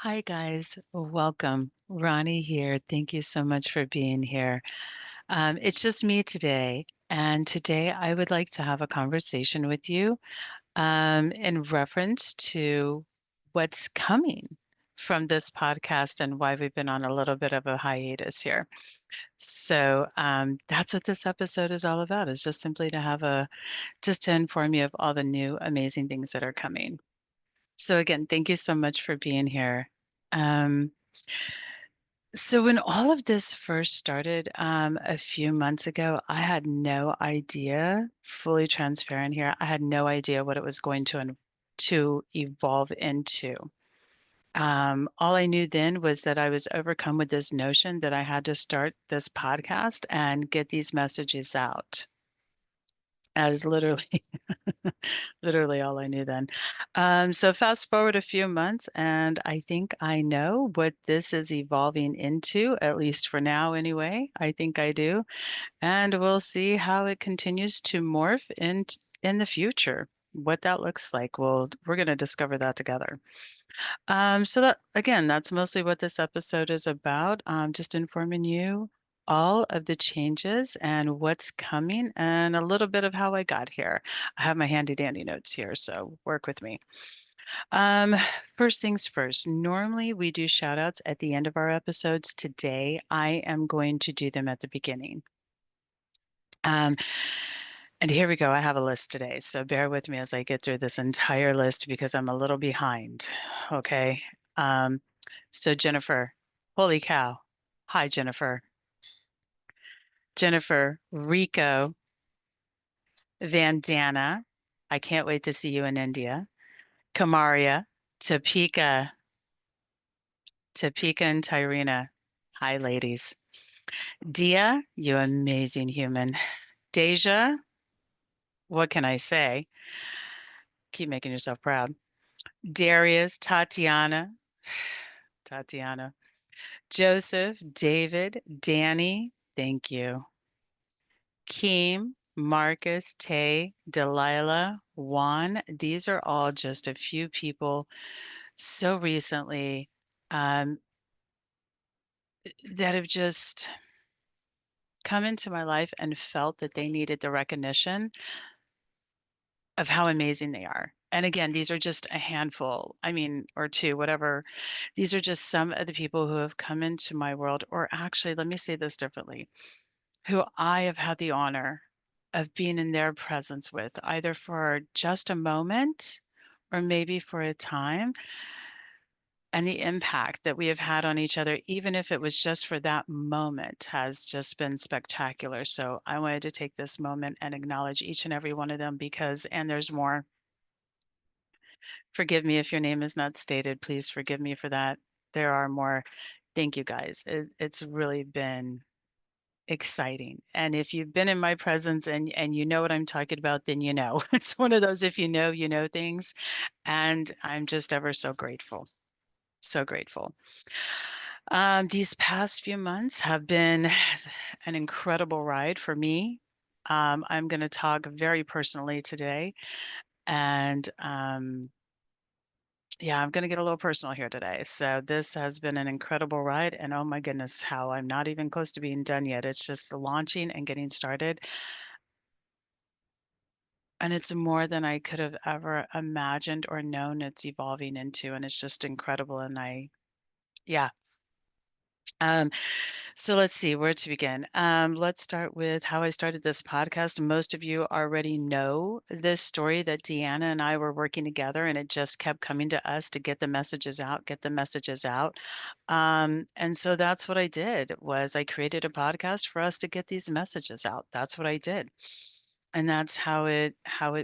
Hi, guys. Welcome. Rhoni here. Thank you so much for being here. It's just me today. And today I would like to have a conversation with you in reference to what's coming from this podcast and why we've been on a little bit of a hiatus here. So that's what this episode is all about, is just simply to just to inform you of all the new amazing things that are coming. So again, thank you so much for being here. Um, So when all of this first started a few months ago, I had no idea, fully transparent here, I had no idea what it was going to evolve into. All I knew then was that I was overcome with this notion that I had to start this podcast and get these messages out. That is literally literally all I knew then. So fast forward a few months, and I think I know what this is evolving into, at least for now anyway. I think I do. And we'll see how it continues to morph in the future. What that looks like. We're going to discover that together. So that again, that's mostly what this episode is about. Just informing you all of the changes and what's coming and a little bit of how I got here. I have my handy dandy notes here, so work with me. Um, First things first, normally we do shout outs at the end of our episodes. Today, I am going to do them at the beginning. Um, and here we go. I have a list today, so bear with me as I get through this entire list because I'm a little behind. Okay. Um, so Jennifer, holy cow. Hi, Jennifer. Jennifer, Rico, Vandana. I can't wait to see you in India. Kamaria, Topeka, Topeka and Tyrina. Hi, ladies. Dia, you amazing human. Deja, what can I say? Keep making yourself proud. Darius, Tatiana, Tatiana, Joseph, David, Danny, thank you. Keem, Marcus, Tay, Delilah, Juan. These are all just a few people so recently um, that have just come into my life and felt that they needed the recognition of how amazing they are. And again, these are just a handful, I mean, or two, whatever. These are just some of the people who have come into my world, or actually, let me say this differently, who I have had the honor of being in their presence with, either for just a moment or maybe for a time. And the impact that we have had on each other, even if it was just for that moment, has just been spectacular. So I wanted to take this moment and acknowledge each and every one of them because, and there's more. Forgive me if your name is not stated. Please forgive me for that. There are more. Thank you guys. It's really been exciting. And if you've been in my presence and you know what I'm talking about, then you know. It's one of those if you know things. And I'm just ever so grateful. So grateful. These past few months have been an incredible ride for me. I'm going to talk very personally today. And yeah, I'm going to get a little personal here today. So this has been an incredible ride. And oh my goodness, how I'm not even close to being done yet. It's just launching and getting started. And it's more than I could have ever imagined or known it's evolving into. And it's just incredible. And yeah. Um, so let's see where to begin. Let's start with how I started this podcast. Most of you already know this story that Deanna and I were working together, and it just kept coming to us to get the messages out, get the messages out. And so that's what I did was I created a podcast for us to get these messages out. That's what I did. And that's how it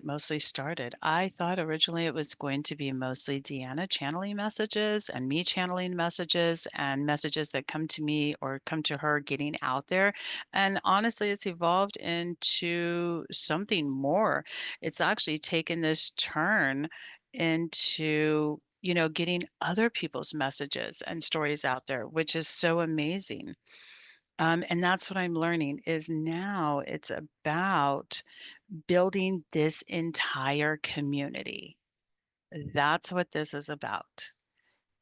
mostly started. I thought originally it was going to be mostly Deanna channeling messages and me channeling messages and messages that come to me or come to her getting out there. And honestly, it's evolved into something more. It's actually taken this turn into, getting other people's messages and stories out there, which is so amazing. And that's what I'm learning is now it's about building this entire community. That's what this is about.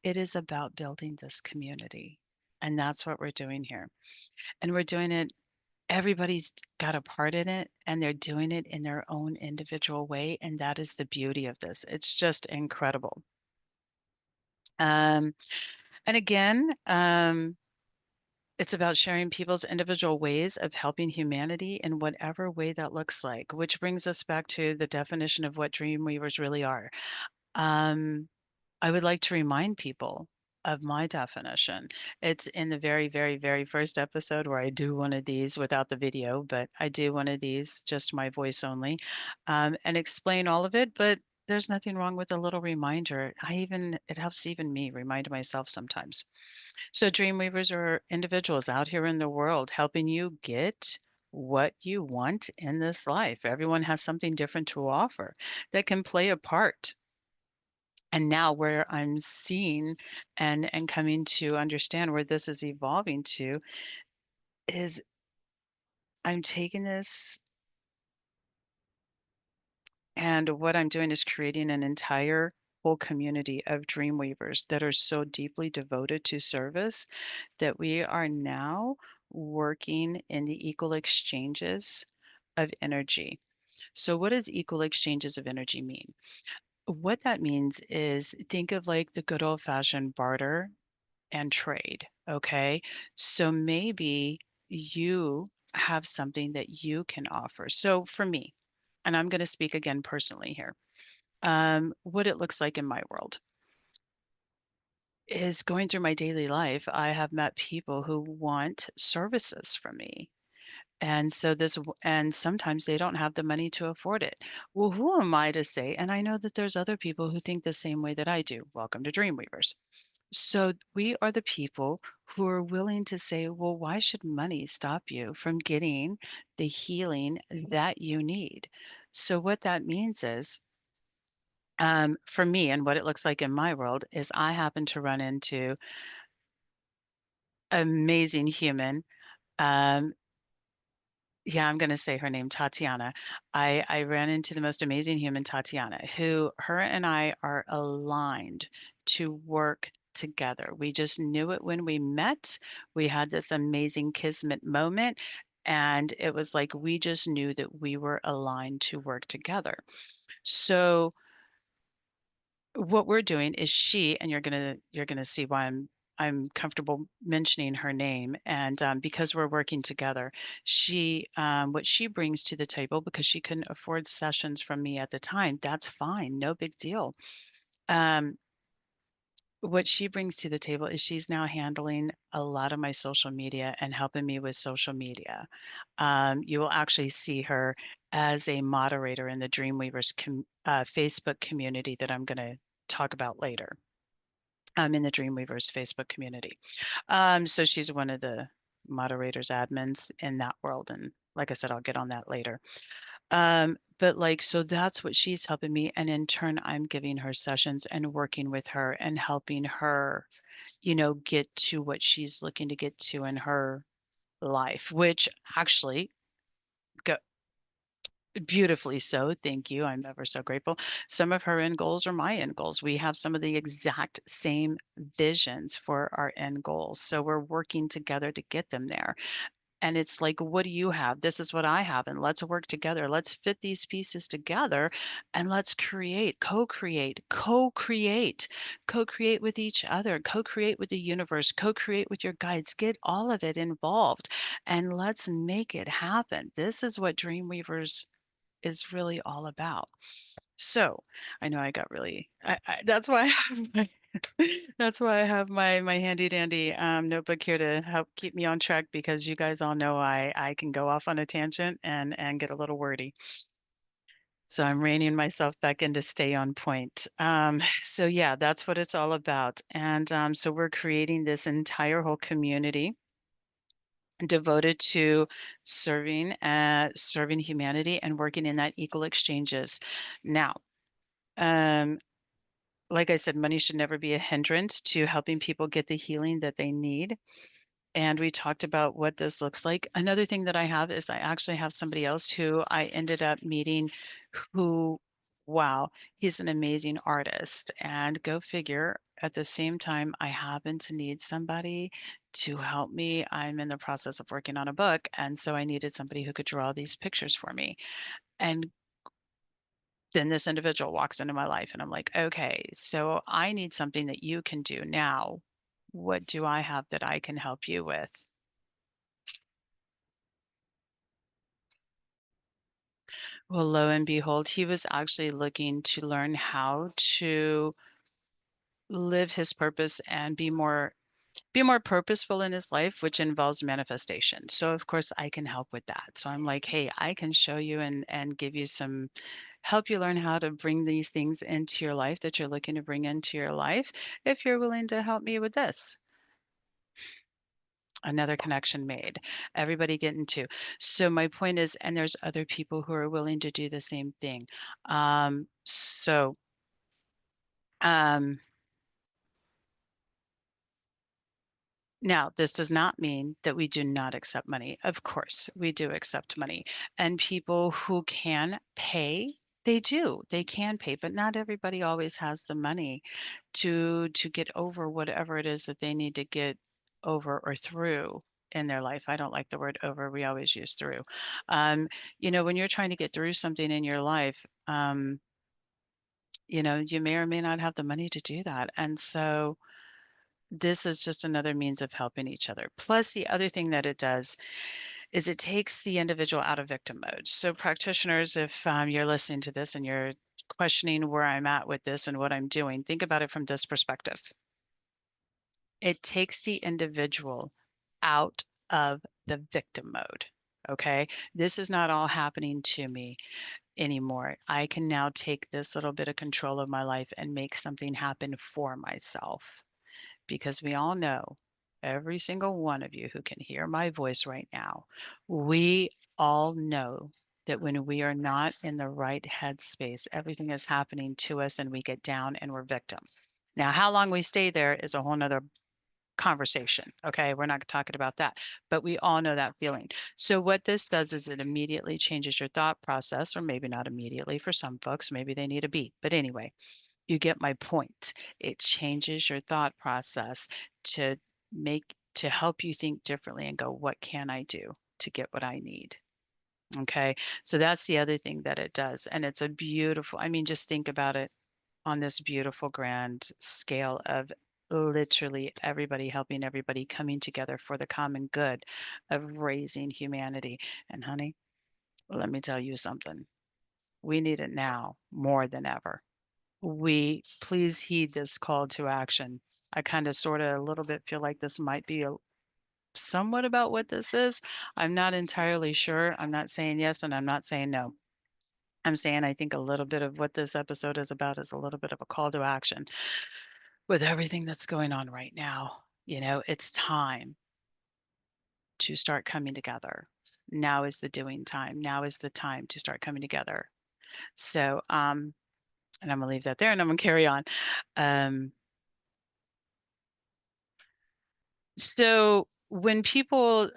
it is about building this community. And that's what we're doing here. And we're doing it, everybody's got a part in it, and they're doing it in their own individual way. And that is the beauty of this. It's just incredible. Um, and again, it's about sharing people's individual ways of helping humanity in whatever way that looks like, which brings us back to the definition of what Dreamweavers really are. Um, I would like to remind people of my definition. It's in the very, very, very first episode where I do one of these without the video, but I do one of these, just my voice only, and explain all of it. But there's nothing wrong with a little reminder. It helps even me remind myself sometimes. So Dreamweavers are individuals out here in the world helping you get what you want in this life. Everyone has something different to offer that can play a part. And now where I'm seeing and coming to understand where this is evolving to is I'm taking this, and what I'm doing is creating an entire whole community of Dreamweavers that are so deeply devoted to service that we are now working in the equal exchanges of energy. So what does equal exchanges of energy mean? What that means is think of like the good old fashioned barter and trade. Okay. So maybe you have something that you can offer. So for me, and I'm going to speak again personally here, what it looks like in my world is going through my daily life. I have met people who want services from me. And sometimes they don't have the money to afford it. Well, who am I to say? And I know that there's other people who think the same way that I do. Welcome to Dreamweavers. So we are the people who are willing to say, well, why should money stop you from getting the healing that you need? So what that means is, for me, and what it looks like in my world is I happen to run into amazing human. Um, yeah, I'm going to say her name, Tatiana. I ran into the most amazing human, Tatiana, who her and I are aligned to work together. We just knew it when we met. We had this amazing kismet moment, and it was like we just knew that we were aligned to work together. So what we're doing is and you're gonna see why I'm comfortable mentioning her name, and because we're working together, what she brings to the table, because she couldn't afford sessions from me at the time, that's fine, no big deal. Um, what she brings to the table is she's now handling a lot of my social media and helping me with social media. You will actually see her as a moderator in the Dreamweavers Facebook community that I'm going to talk about later. In the Dreamweavers Facebook community. So she's one of the moderators, admins in that world. And like I said, I'll get on that later. But like, so that's what she's helping me. And in turn, I'm giving her sessions and working with her and helping her, get to what she's looking to get to in her life, which actually go beautifully so. Thank you. I'm ever so grateful. Some of her end goals are my end goals. We have some of the exact same visions for our end goals. So we're working together to get them there. And it's like, what do you have? This is what I have. And let's work together. Let's fit these pieces together and let's create, co create with each other, co create with the universe, co create with your guides. Get all of it involved and let's make it happen. This is what Dreamweavers is really all about. So I know I got really, that's why I have my, that's why I have my handy dandy notebook here to help keep me on track, because you guys all know I can go off on a tangent and get a little wordy. So I'm reining myself back in to stay on point. So yeah, that's what it's all about. And so we're creating this entire whole community devoted to serving humanity and working in that equal exchanges. Now, um, like I said, money should never be a hindrance to helping people get the healing that they need. And we talked about what this looks like. Another thing that I have is I actually have somebody else who I ended up meeting who, wow, he's an amazing artist. And go figure, at the same time, I happen to need somebody to help me. I'm in the process of working on a book, and so I needed somebody who could draw these pictures for me. And then this individual walks into my life, and I'm like, okay, so I need something that you can do now. What do I have that I can help you with? Well, lo and behold, he was actually looking to learn how to live his purpose and be more purposeful in his life, which involves manifestation. So of course I can help with that. So I'm like, hey, I can show you and give you some help you learn how to bring these things into your life that you're looking to bring into your life if you're willing to help me with this. Another connection made. Everybody getting to. So my point is, and there's other people who are willing to do the same thing. So um Now, this does not mean that we do not accept money. Of course, we do accept money. And people who can pay, they do. They can pay, but not everybody always has the money to get over whatever it is that they need to get over or through in their life. I don't like the word over. We always use through. Um, when you're trying to get through something in your life, you may or may not have the money to do that. And so this is just another means of helping each other. Plus, the other thing that it does is it takes the individual out of victim mode. So, practitioners, if you're listening to this and you're questioning where I'm at with this and what I'm doing, think about it from this perspective. It takes the individual out of the victim mode. Okay. This is not all happening to me anymore. I can now take this little bit of control of my life and make something happen for myself. Because we all know, every single one of you who can hear my voice right now, we all know that when we are not in the right headspace, everything is happening to us and we get down and we're victims. Now, how long we stay there is a whole nother conversation. Okay. We're not talking about that, but we all know that feeling. So, what this does is it immediately changes your thought process, or maybe not immediately for some folks, maybe they need a beat. But anyway, you get my point. It changes your thought process to to help you think differently and go, what can I do to get what I need? Okay. So that's the other thing that it does. And it's a beautiful, I mean, just think about it on this beautiful grand scale of literally everybody helping everybody coming together for the common good of raising humanity. And honey, let me tell you something. We need it now more than ever. We please heed this call to action. I kind of sort of a little bit feel like this might be somewhat about what this is. I'm not entirely sure. I'm not saying yes and I'm not saying no. I'm saying I think a little bit of what this episode is about is a little bit of a call to action with everything that's going on right now. It's time to start coming together. Now is the doing time. Now is the time to start coming together. So, and I'm gonna leave that there and I'm gonna carry on. Um, So when people,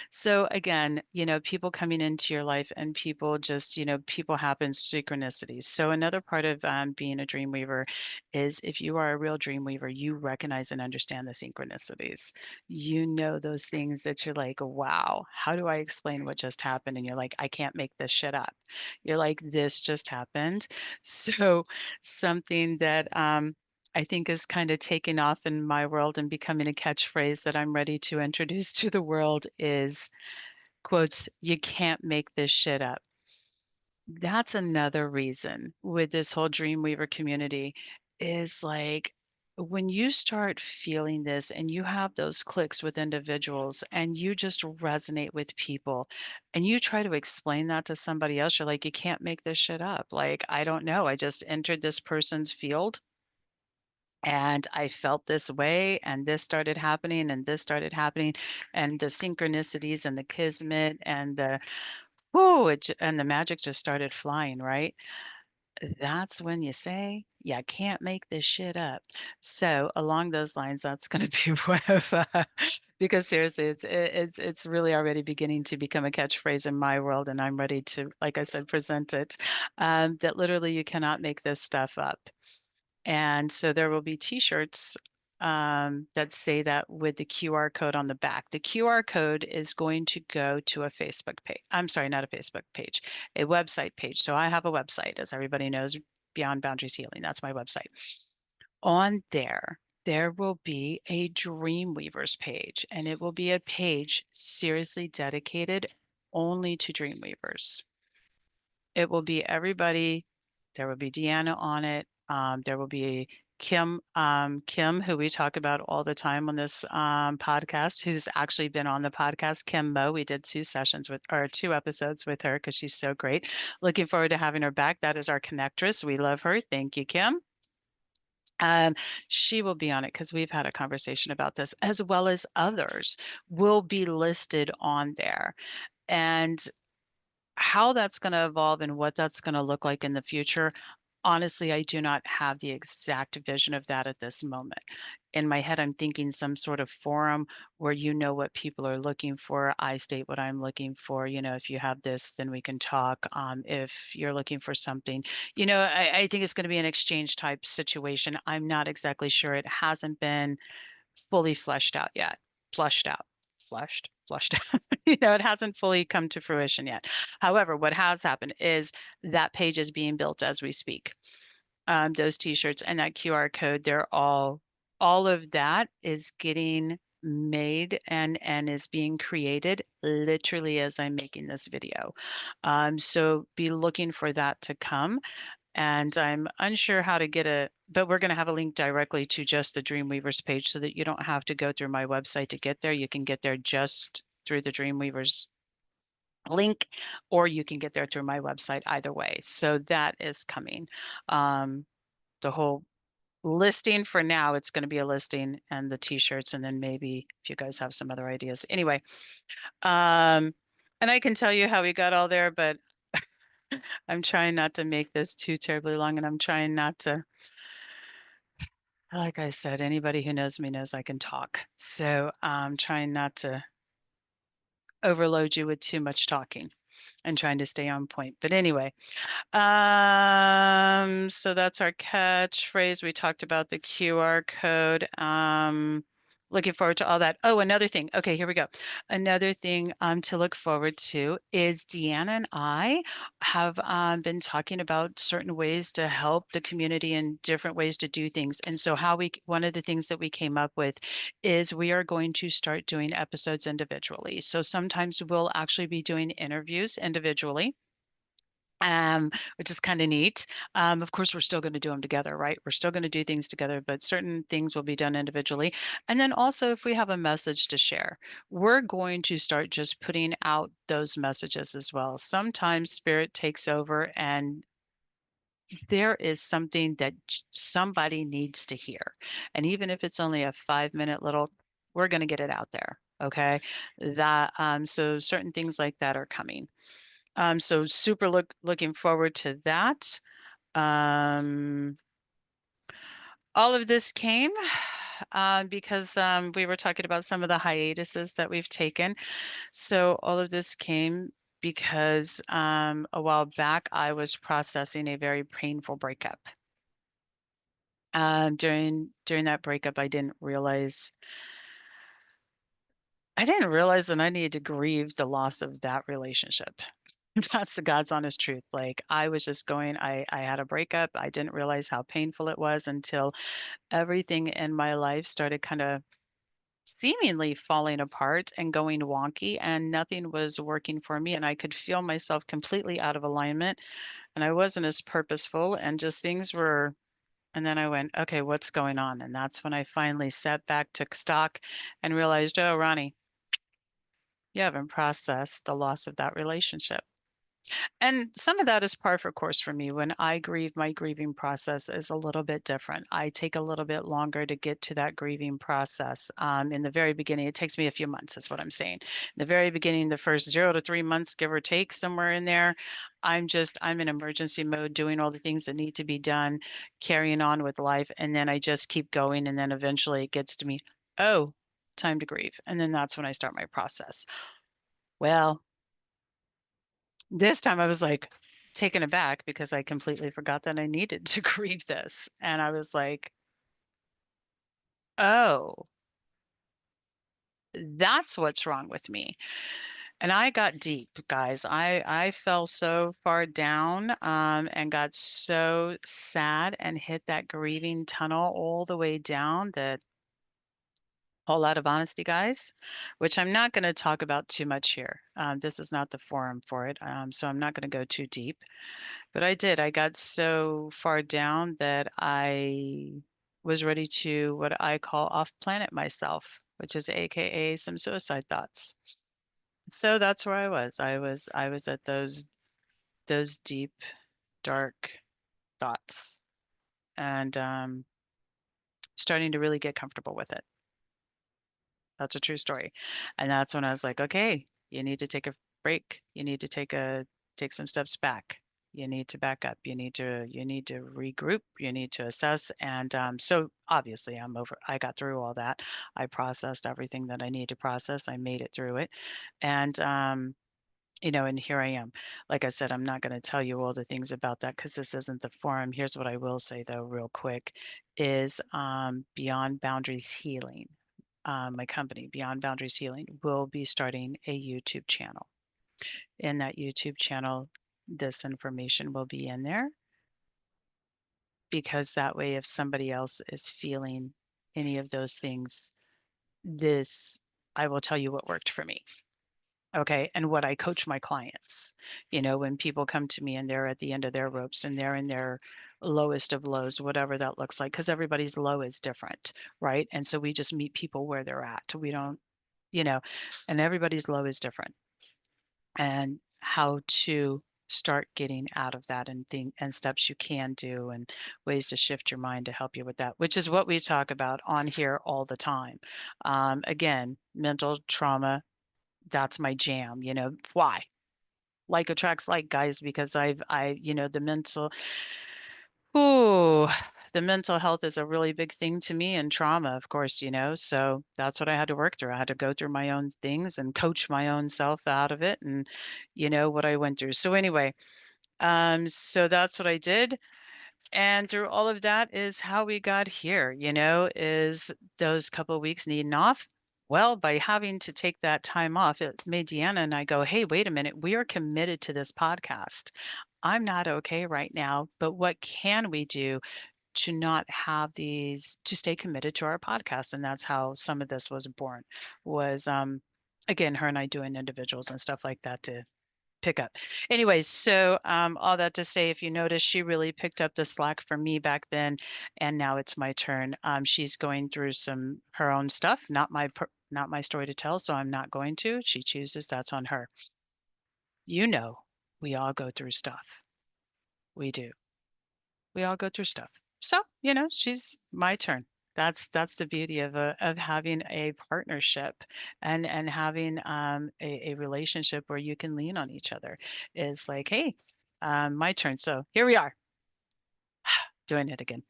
so again, people coming into your life and people just, people happen synchronicities. So another part of being a dream weaver is if you are a real dream weaver, you recognize and understand the synchronicities. You know those things that you're like, wow, how do I explain what just happened? And you're like, I can't make this shit up. You're like, this just happened. So something that I think is kind of taking off in my world and becoming a catchphrase that I'm ready to introduce to the world is quotes, you can't make this shit up. That's another reason with this whole Dreamweaver community is like when you start feeling this and you have those clicks with individuals and you just resonate with people and you try to explain that to somebody else, you're like, you can't make this shit up. Like, I don't know. I just entered this person's field and I felt this way, and this started happening, and this started happening, and the synchronicities and the kismet and the and the magic just started flying, right? That's when you say, "Yeah, can't make this shit up." So along those lines, that's going to be one of because seriously, it's really already beginning to become a catchphrase in my world, and I'm ready to, like I said, present it. That literally you cannot make this stuff up. And so there will be t-shirts that say that with the QR code on the back. The QR code is going to go to a Facebook page. I'm sorry, not a Facebook page, a website page. So I have a website, as everybody knows, Beyond Boundaries Healing. That's my website. On there, there will be a Dreamweavers page, and it will be a page seriously dedicated only to Dreamweavers. It will be everybody. There will be Deanna on it. There will be Kim, who we talk about all the time on this podcast, who's actually been on the podcast, Kim Mo. We did 2 sessions with, or 2 episodes with her because she's so great. Looking forward to having her back. That is our connectress. We love her. Thank you, Kim. Um, she will be on it because we've had a conversation about this, as well as others will be listed on there. And how that's going to evolve and what that's going to look like in the future, honestly, I do not have the exact vision of that at this moment. In my head, I'm thinking some sort of forum where you know what people are looking for. I state what I'm looking for. If you have this, then we can talk. If you're looking for something, I think it's going to be an exchange type situation. I'm not exactly sure. It hasn't been fully fleshed out yet. Flushed out. Flushed out. It hasn't fully come to fruition yet. However, what has happened is that page is being built as we speak. Those t-shirts and that QR code, they're all of that is getting made and is being created literally as I'm making this video. So be looking for that to come. And I'm unsure how to get it, but we're going to have a link directly to just the Dreamweavers page so that you don't have to go through my website to get there. You can get there just through the Dreamweavers link, or you can get there through my website, either way. So that is coming. The whole listing for now, it's going to be a listing and the t-shirts, and then maybe if you guys have some other ideas. Anyway, and I can tell you how we got all there, but I'm trying not to make this too terribly long, and I'm trying not to, like I said, anybody who knows me knows I can talk. So I'm trying not to overload you with too much talking and trying to stay on point. But anyway, so that's our catchphrase. We talked about the QR code. Looking forward to all that. Oh, another thing. Okay, here we go. Another thing to look forward to is Deanna and I have been talking about certain ways to help the community and different ways to do things. And so one of the things that we came up with is we are going to start doing episodes individually. So sometimes we'll actually be doing interviews individually, which is kind of neat. Of course, we're still going to do them together, right? We're still going to do things together, but certain things will be done individually. And then also, if we have a message to share, we're going to start just putting out those messages as well. Sometimes spirit takes over and there is something that somebody needs to hear. And even if it's only a 5-minute little, we're going to get it out there. Okay. So certain things like that are coming. So super looking forward to that. Um, all of this came because we were talking about some of the hiatuses that we've taken. So all of this came because a while back I was processing a very painful breakup. During that breakup, I didn't realize that I needed to grieve the loss of that relationship. That's the God's honest truth. Like I was just I had a breakup. I didn't realize how painful it was until everything in my life started kind of seemingly falling apart and going wonky, and nothing was working for me. And I could feel myself completely out of alignment, and I wasn't as purposeful, and just things were. And then I went, okay, what's going on? And that's when I finally sat back, took stock, and realized, oh, Rhoni, you haven't processed the loss of that relationship. And some of that is par for course for me. When I grieve, my grieving process is a little bit different. I take a little bit longer to get to that grieving process. In the very beginning, it takes me a few months, is what I'm saying. In the very beginning, the first 0 to 3 months, give or take, somewhere in there, I'm in emergency mode, doing all the things that need to be done, carrying on with life. And then I just keep going. And then eventually it gets to me, oh, time to grieve. And then that's when I start my process. Well, this time I was like, taken aback because I completely forgot that I needed to grieve this. And I was like, oh, that's what's wrong with me. And I got deep, guys. I fell so far down, and got so sad and hit that grieving tunnel all the way down that whole lot of honesty, guys, which I'm not going to talk about too much here. This is not the forum for it, so I'm not going to go too deep. But I did. I got so far down that I was ready to what I call off planet myself, which is AKA some suicide thoughts. So that's where I was. I was at those deep, dark thoughts and starting to really get comfortable with it. That's a true story. And that's when I was like, okay, you need to take a break. You need to take some steps back. You need to back up. You need to regroup. You need to assess. And so obviously I got through all that. I processed everything that I need to process. I made it through it. And and here I am. Like I said, I'm not going to tell you all the things about that because this isn't the forum. Here's what I will say though, real quick, is Beyond Boundaries Healing, my company, Beyond Boundaries Healing, will be starting a YouTube channel. In that YouTube channel, this information will be in there because that way, if somebody else is feeling any of those things, this I will tell you what worked for me. Okay. And what I coach my clients, when people come to me and they're at the end of their ropes and they're in their lowest of lows, whatever that looks like, because everybody's low is different. Right. And so we just meet people where they're at. We don't, you know, and everybody's low is different and how to start getting out of that and steps you can do and ways to shift your mind to help you with that, which is what we talk about on here all the time. Again, mental trauma, that's my jam. Why? Like attracts like, guys, because ooh, the mental health is a really big thing to me, and trauma, of course, so that's what I had to work through. I had to go through my own things and coach my own self out of it, and what I went through. So anyway, so that's what I did. And through all of that is how we got here, is those couple of weeks needing off. Well, by having to take that time off, it made Deanna and I go, hey, wait a minute, we are committed to this podcast. I'm not okay right now, but what can we do to not have these, to stay committed to our podcast? And that's how some of this was born, was again, her and I doing individuals and stuff like that to pick up. Anyways, so all that to say, if you notice, she really picked up the slack from me back then, and now it's my turn. She's going through some her own stuff, not my story to tell, so I'm not going to. She chooses, that's on her. We all go through stuff. We do. We all go through stuff. So, she's my turn. That's the beauty of having a partnership and having a relationship where you can lean on each other. Is like, hey, my turn. So here we are, doing it again.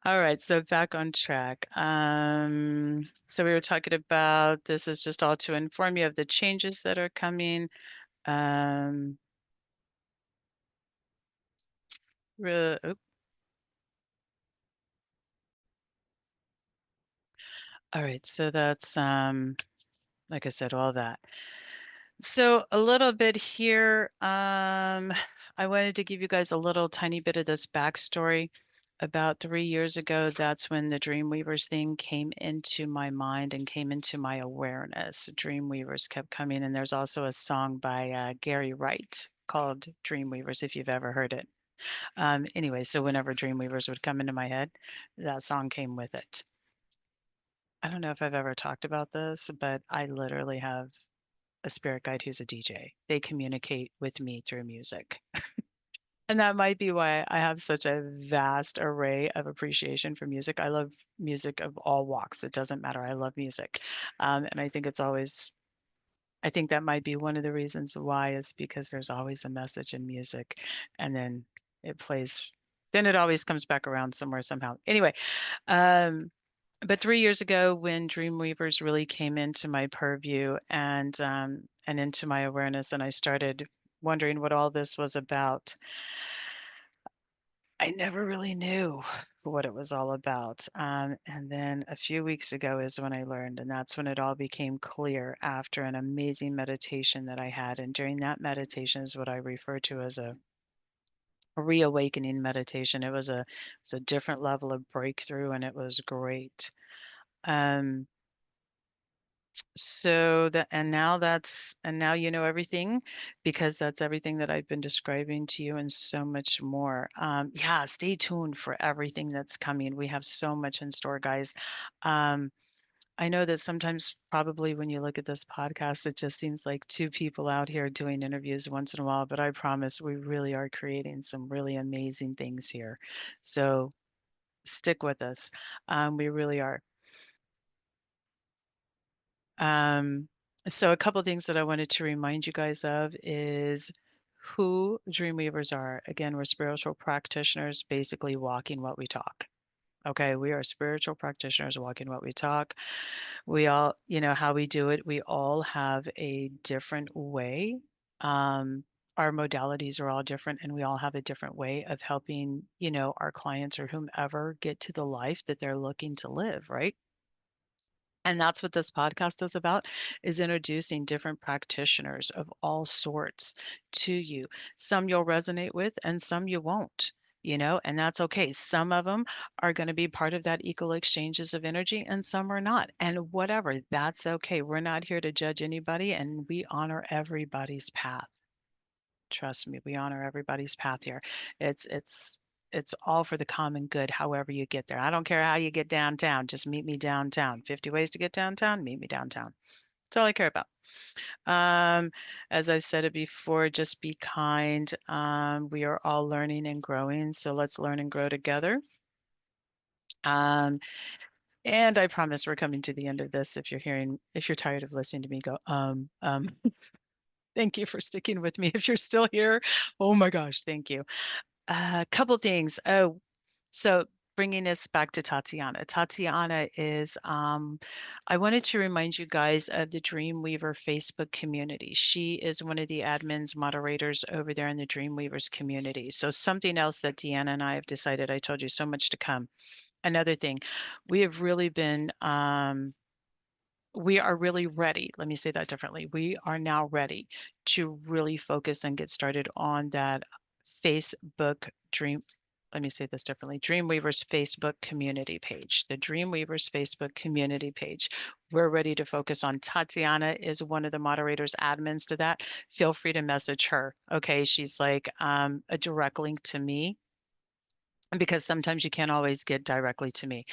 All right, so back on track. So we were talking about this is just all to inform you of the changes that are coming. Um, oop. All right, so that's like I said, all that. So a little bit here. I wanted to give you guys a little tiny bit of this backstory. About 3 years ago, that's when the DreamWeavers thing came into my mind and came into my awareness. DreamWeavers kept coming, and there's also a song by Gary Wright called DreamWeavers, if you've ever heard it. Anyway, so whenever DreamWeavers would come into my head, that song came with it. I don't know if I've ever talked about this, but I literally have a spirit guide who's a DJ. They communicate with me through music. And that might be why I have such a vast array of appreciation for music. I love music of all walks. It doesn't matter. I love music. And I think that might be one of the reasons why is because there's always a message in music and then it plays, then it always comes back around somewhere somehow. Anyway, but 3 years ago, when Dreamweavers really came into my purview and into my awareness, and I started wondering what all this was about. I never really knew what it was all about. And then a few weeks ago is when I learned, and that's when it all became clear after an amazing meditation that I had. And during that meditation is what I refer to as a reawakening meditation. It was a different level of breakthrough, and it was great. Um, so that, and now you know everything because that's everything that I've been describing to you and so much more. Yeah, stay tuned for everything that's coming. We have so much in store, guys. Um, I know that sometimes probably when you look at this podcast, it just seems like two people out here doing interviews once in a while, but I promise we really are creating some really amazing things here. So stick with us. We really are. Um, so a couple things that I wanted to remind you guys of is who DreamWeavers are. Again, we're spiritual practitioners, basically walking what we talk. Okay, we are spiritual practitioners walking what we talk. We all, how we do it, we all have a different way. Um, our modalities are all different, and we all have a different way of helping, our clients or whomever get to the life that they're looking to live, right? And that's what this podcast is about, is introducing different practitioners of all sorts to you. Some you'll resonate with and some you won't, and that's okay. Some of them are going to be part of that equal exchanges of energy and some are not. And whatever, that's okay. We're not here to judge anybody and we honor everybody's path. Trust me, we honor everybody's path here. It's all for the common good, however you get there. I don't care how you get downtown, just meet me downtown. 50 ways to get downtown, meet me downtown. That's all I care about. Um, as I've said it before, just be kind. We are all learning and growing, so let's learn and grow together. Um, and I promise we're coming to the end of this. If you're tired of listening to me go, thank you for sticking with me. If you're still here, oh my gosh, thank you. A couple things. Oh, so bringing us back to Tatiana. Tatiana is, I wanted to remind you guys of the Dreamweaver Facebook community. She is one of the admins, moderators over there in the Dreamweavers community. So something else that Deanna and I have decided, I told you so much to come. Another thing, we have really been, we are really ready. Let me say that differently. We are now ready to really focus and get started on that Facebook Dream. Let me say this differently. Dreamweavers Facebook community page, the Dreamweavers Facebook community page. We're ready to focus on. Tatiana is one of the moderators, admins to that. Feel free to message her. Okay. She's like a direct link to me because sometimes you can't always get directly to me.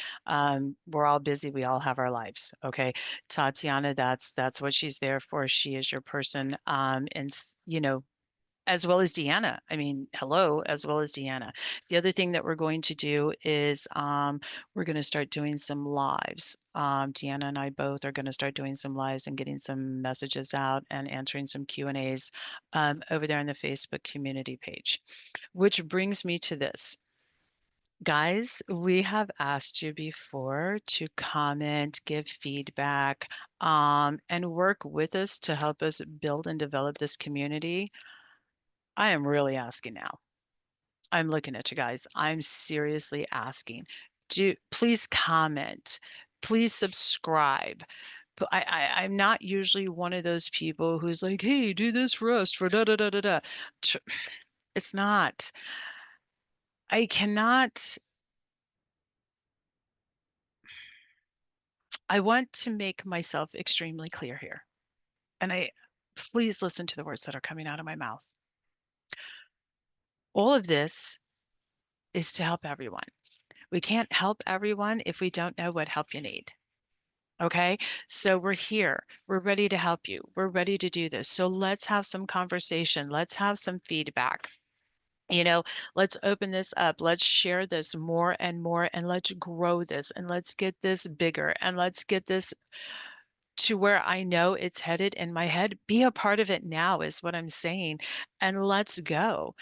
We're all busy. We all have our lives. Okay. Tatiana, that's what she's there for. She is your person. And as well as Deanna. I mean, hello, as well as Deanna. The other thing that we're going to do is we're going to start doing some lives. Deanna and I both are going to start doing some lives and getting some messages out and answering some Q&As over there on the Facebook community page, which brings me to this. Guys, we have asked you before to comment, give feedback, and work with us to help us build and develop this community. I am really asking now. I'm looking at you guys. I'm seriously asking. Please comment. Please subscribe. I'm not usually one of those people who's like, hey, do this for us for da da da da da. It's not. I cannot. I want to make myself extremely clear here. And please listen to the words that are coming out of my mouth. All of this is to help everyone. We can't help everyone if we don't know what help you need. Okay. So we're here. We're ready to help you. We're ready to do this. So let's have some conversation. Let's have some feedback. Let's open this up. Let's share this more and more, and let's grow this, and let's get this bigger, and let's get this to where I know it's headed in my head. Be a part of it now, is what I'm saying. And let's go.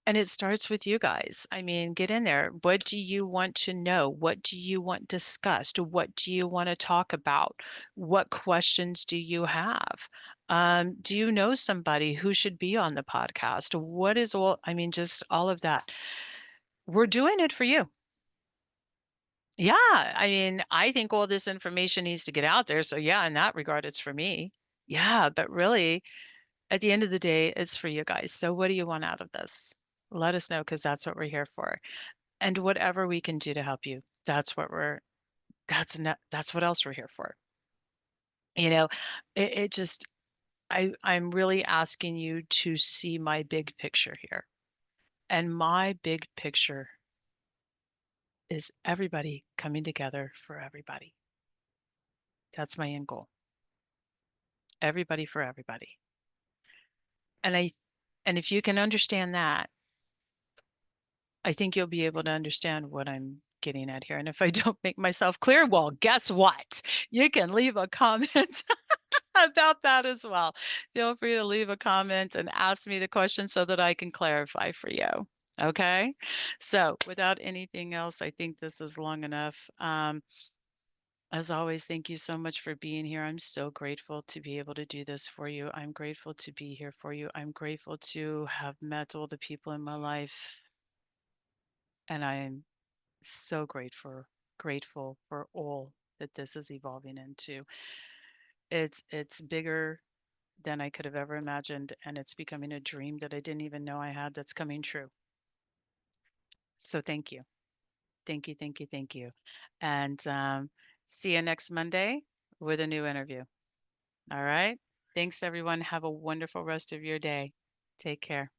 And it starts with you guys. I mean, get in there. What do you want to know? What do you want discussed? What do you want to talk about? What questions do you have? Do you know somebody who should be on the podcast? What is all, I mean, just all of that. We're doing it for you. Yeah, I mean, I think all this information needs to get out there. So yeah, in that regard, it's for me. Yeah, but really, at the end of the day, it's for you guys. So what do you want out of this? Let us know because that's what we're here for. And whatever we can do to help you, that's what else we're here for. You know, it just I'm really asking you to see my big picture here. And my big picture is everybody coming together for everybody. That's my end goal. Everybody for everybody. And if you can understand that, I think you'll be able to understand what I'm getting at here. And if I don't make myself clear, well, guess what? You can leave a comment about that as well. Feel free to leave a comment and ask me the question so that I can clarify for you. Okay. So without anything else, I think this is long enough. As always, thank you so much for being here. I'm so grateful to be able to do this for you. I'm grateful to be here for you. I'm grateful to have met all the people in my life. And I'm so grateful for all that this is evolving into. It's bigger than I could have ever imagined, and it's becoming a dream that I didn't even know I had that's coming true. So thank you. Thank you, thank you, thank you. And see you next Monday with a new interview. All right. Thanks, everyone. Have a wonderful rest of your day. Take care.